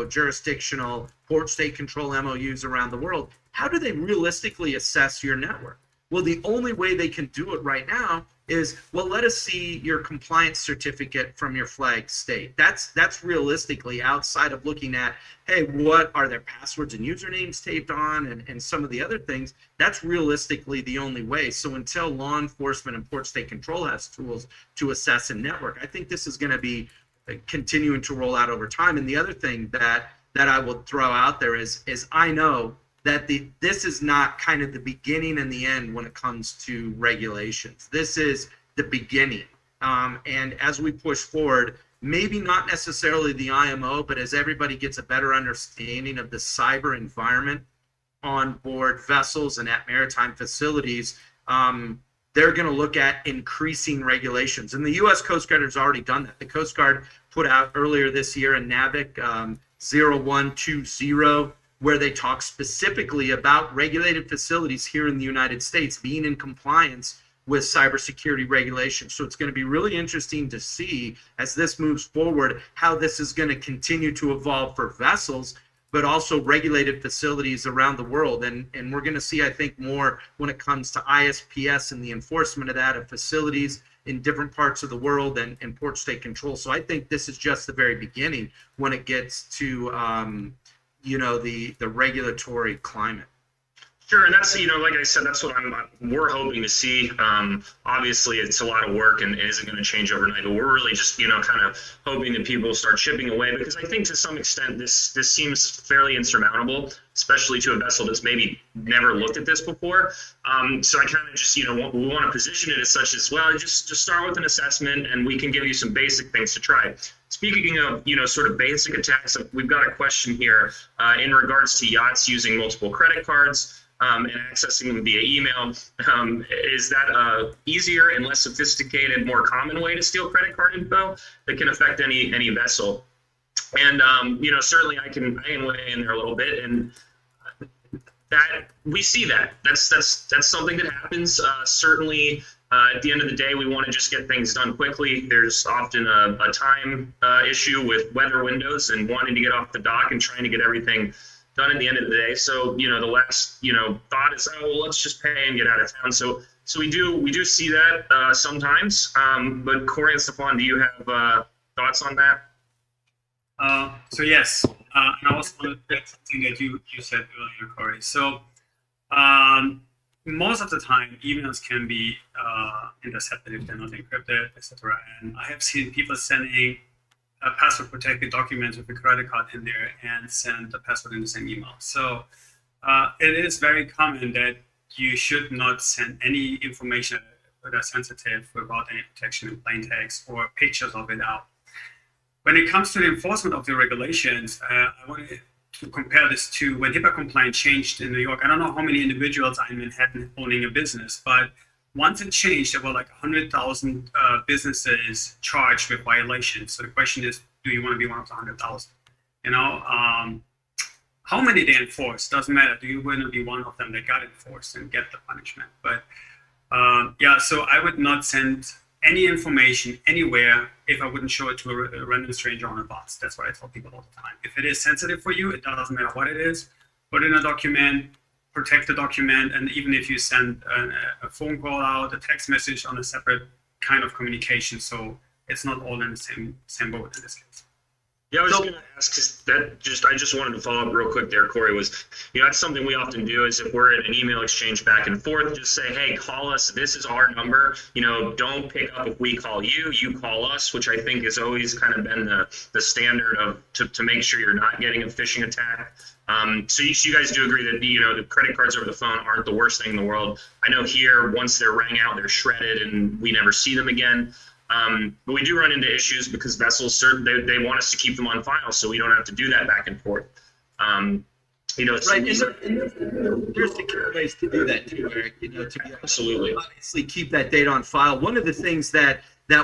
jurisdictional port state control MOUs around the world, how do they realistically assess your network? Well, the only way they can do it right now is, well, let us see your compliance certificate from your flag state. That's realistically, outside of looking at, hey, what are their passwords and usernames taped on and some of the other things, that's realistically the only way. So until law enforcement and port state control has tools to assess a network, I think this is going to be continuing to roll out over time. And the other thing that I will throw out there is I know that this is not kind of the beginning and the end when it comes to regulations. This is the beginning. And as we push forward, maybe not necessarily the IMO, but as everybody gets a better understanding of the cyber environment on board vessels and at maritime facilities, they're going to look at increasing regulations. And the U.S. Coast Guard has already done that. The Coast Guard put out earlier this year a NAVIC 0120, where they talk specifically about regulated facilities here in the United States being in compliance with cybersecurity regulations. So it's going to be really interesting to see, as this moves forward, how this is going to continue to evolve for vessels, but also regulated facilities around the world. And we're going to see, I think, more when it comes to ISPS and the enforcement of that, of facilities in different parts of the world and port state control. So I think this is just the very beginning when it gets to the regulatory climate. Sure, and that's, like I said, that's what we're hoping to see. Obviously, it's a lot of work and it isn't going to change overnight, but we're really just, kind of hoping that people start chipping away, because I think to some extent this seems fairly insurmountable, especially to a vessel that's maybe never looked at this before. So I kind of just, we want to position it as such as, well, just start with an assessment and we can give you some basic things to try. Speaking of, sort of basic attacks, we've got a question here in regards to yachts using multiple credit cards and accessing them via email. Is that a easier and less sophisticated, more common way to steal credit card info that can affect any vessel? And certainly I can weigh in there a little bit, and that we see that that's something that happens. Certainly. At the end of the day, we want to just get things done quickly. There's often a time issue with weather windows and wanting to get off the dock and trying to get everything done at the end of the day. So, the last, thought is, oh, well, let's just pay and get out of town. So we do see that sometimes. But Corey and Stefan, do you have thoughts on that? So yes, and I also want to add something that you said earlier, Corey. So most of the time, emails can be intercepted if they're not encrypted, etc. And I have seen people sending password protected documents with a credit card in there and send the password in the same email. So it is very common that you should not send any information that are sensitive without any protection in plain text or pictures of it out. When it comes to the enforcement of the regulations, I wanted to compare this to when HIPAA compliance changed in New York. I don't know how many individuals are in Manhattan owning a business, but once it changed, there were like 100,000 businesses charged with violations. So the question is, do you want to be one of the 100,000? You know, how many they enforce doesn't matter. Do you want to be one of them that got enforced and get the punishment? But yeah, so I would not send any information anywhere if I wouldn't show it to a random stranger on a bus. That's what I tell people all the time. If it is sensitive for you, it doesn't matter what it is. Put in a document, protect the document, and even if you send a phone call out, a text message on a separate kind of communication, so it's not all in the same boat in this case. Yeah, I was going to ask, because I just wanted to follow up real quick there, Corey, was, that's something we often do is if we're in an email exchange back and forth, just say, hey, call us. This is our number. Don't pick up if we call you, you call us, which I think has always kind of been the standard of to make sure you're not getting a phishing attack. So you guys do agree that, the credit cards over the phone aren't the worst thing in the world. I know here, once they're rang out, they're shredded and we never see them again. But we do run into issues because vessels, they want us to keep them on file, so we don't have to do that back and forth. Right, and there's secure ways to do that too, Eric. To be absolutely, obviously keep that data on file. One of the things that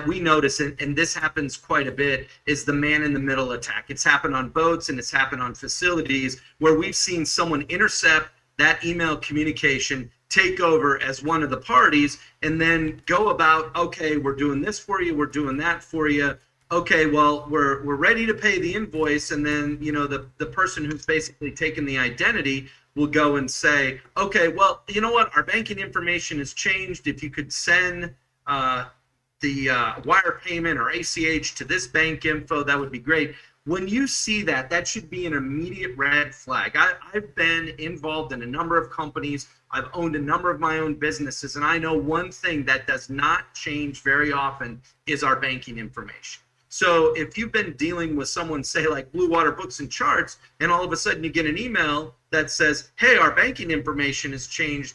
we notice, and this happens quite a bit, is the man-in-the-middle attack. It's happened on boats and it's happened on facilities where we've seen someone intercept that email communication, take over as one of the parties, and then go about, okay, we're doing this for you, we're doing that for you. Okay, well, we're ready to pay the invoice, and then the person who's basically taken the identity will go and say, okay, well, you know what, our banking information has changed. If you could send the wire payment or ACH to this bank info, that would be great. When you see that, that should be an immediate red flag. I've been involved in a number of companies. I've owned a number of my own businesses, and I know one thing that does not change very often is our banking information. So if you've been dealing with someone, say like Blue Water Books and Charts, and all of a sudden you get an email that says, hey, our banking information has changed,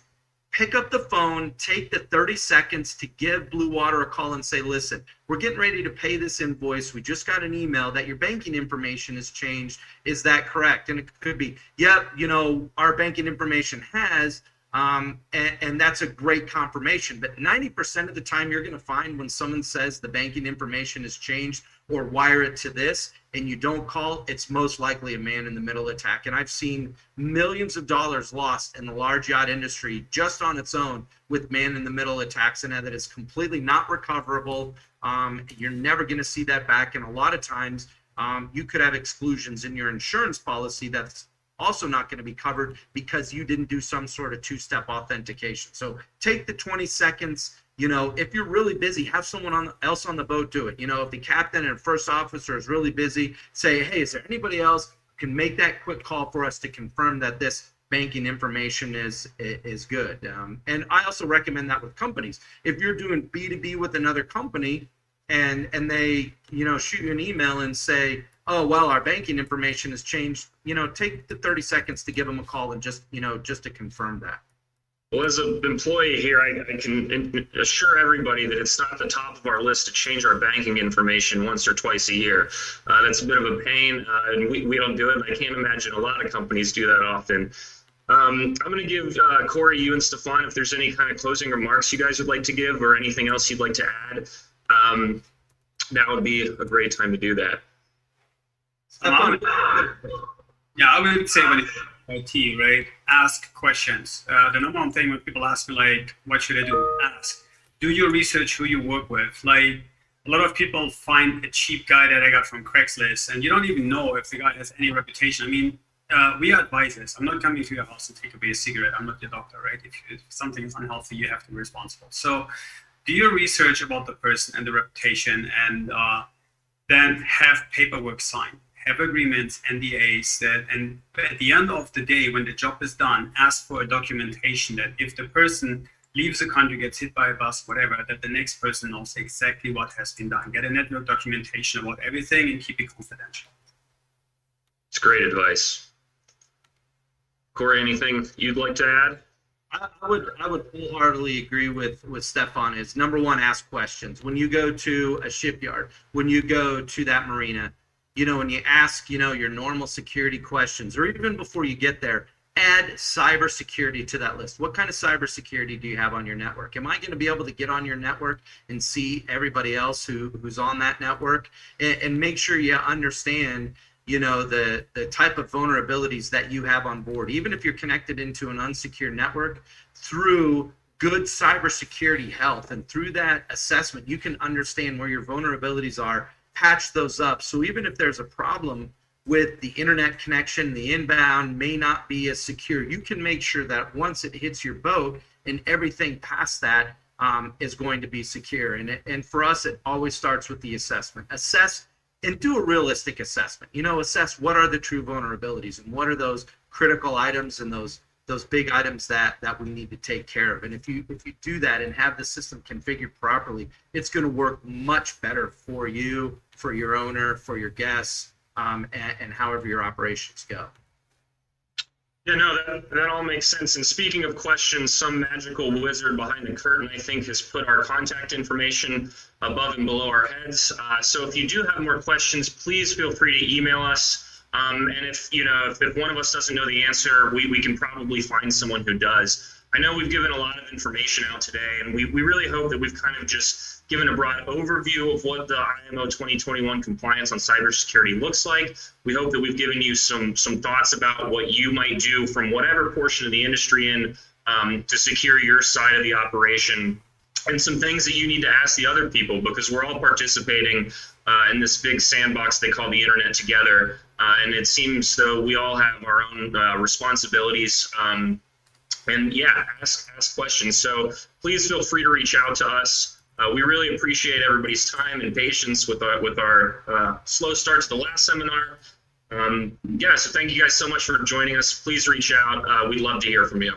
pick up the phone, take the 30 seconds to give Blue Water a call and say, listen, we're getting ready to pay this invoice. We just got an email that your banking information has changed. Is that correct? And it could be, yep, our banking information has, and that's a great confirmation. But 90% of the time you're going to find when someone says the banking information has changed or wire it to this and you don't call, it's most likely a man-in-the-middle attack. And I've seen millions of dollars lost in the large yacht industry just on its own with man-in-the-middle attacks, and that is completely not recoverable. You're never going to see that back. And a lot of times you could have exclusions in your insurance policy that's also not going to be covered because you didn't do some sort of two-step authentication. So take the 20 seconds. If you're really busy, have someone else on the boat do it. If the captain and first officer is really busy, say, hey, is there anybody else who can make that quick call for us to confirm that this banking information is good? And I also recommend that with companies. If you're doing B2B with another company and they, shoot you an email and say, oh, well, our banking information has changed, take the 30 seconds to give them a call and just to confirm that. Well, as an employee here, I can assure everybody that it's not the top of our list to change our banking information once or twice a year. That's a bit of a pain, and we don't do it. And I can't imagine a lot of companies do that often. I'm going to give Corey, you and Stefan, if there's any kind of closing remarks you guys would like to give or anything else you'd like to add, that would be a great time to do that. I would say when it's IT, right? Ask questions. The number one thing when people ask me, like, what should I do? Ask. Do your research who you work with. Like, a lot of people find a cheap guy that I got from Craigslist, and you don't even know if the guy has any reputation. I mean, we are advisors. I'm not coming to your house to take away a cigarette. I'm not your doctor, right? If something is unhealthy, you have to be responsible. So do your research about the person and the reputation, and then have paperwork signed. Have agreements, NDAs, and at the end of the day, when the job is done, ask for a documentation that if the person leaves the country, gets hit by a bus, whatever, that the next person knows exactly what has been done. Get a network documentation about everything and keep it confidential. It's great advice. Corey, anything you'd like to add? I would wholeheartedly agree with Stefan. Is number one, ask questions. When you go to a shipyard, when you go to that marina, when you ask, your normal security questions, or even before you get there, add cybersecurity to that list. What kind of cybersecurity do you have on your network? Am I going to be able to get on your network and see everybody else who's on that network? And make sure you understand, the type of vulnerabilities that you have on board. Even if you're connected into an unsecured network, through good cybersecurity health and through that assessment, you can understand where your vulnerabilities are, patch those up. So even if there's a problem with the internet connection, the inbound may not be as secure, you can make sure that once it hits your boat and everything past that is going to be secure. And for us, it always starts with the assessment. Assess and do a realistic assessment. Assess what are the true vulnerabilities and what are those critical items and those big items that we need to take care of. And if you do that and have the system configured properly, it's going to work much better for you, for your owner, for your guests, and however your operations go. Yeah, no, that all makes sense. And speaking of questions, some magical wizard behind the curtain, I think, has put our contact information above and below our heads. So if you do have more questions, please feel free to email us. And if one of us doesn't know the answer, we can probably find someone who does. I know we've given a lot of information out today, and we really hope that we've kind of just given a broad overview of what the IMO 2021 compliance on cybersecurity looks like. We hope that we've given you some thoughts about what you might do from whatever portion of the industry to secure your side of the operation, and some things that you need to ask the other people, because we're all participating in this big sandbox they call the internet together, and it seems though we all have our own responsibilities. And yeah, ask questions. So please feel free to reach out to us. We really appreciate everybody's time and patience with our slow start to the last seminar. So thank you guys so much for joining us. Please reach out. We'd love to hear from you.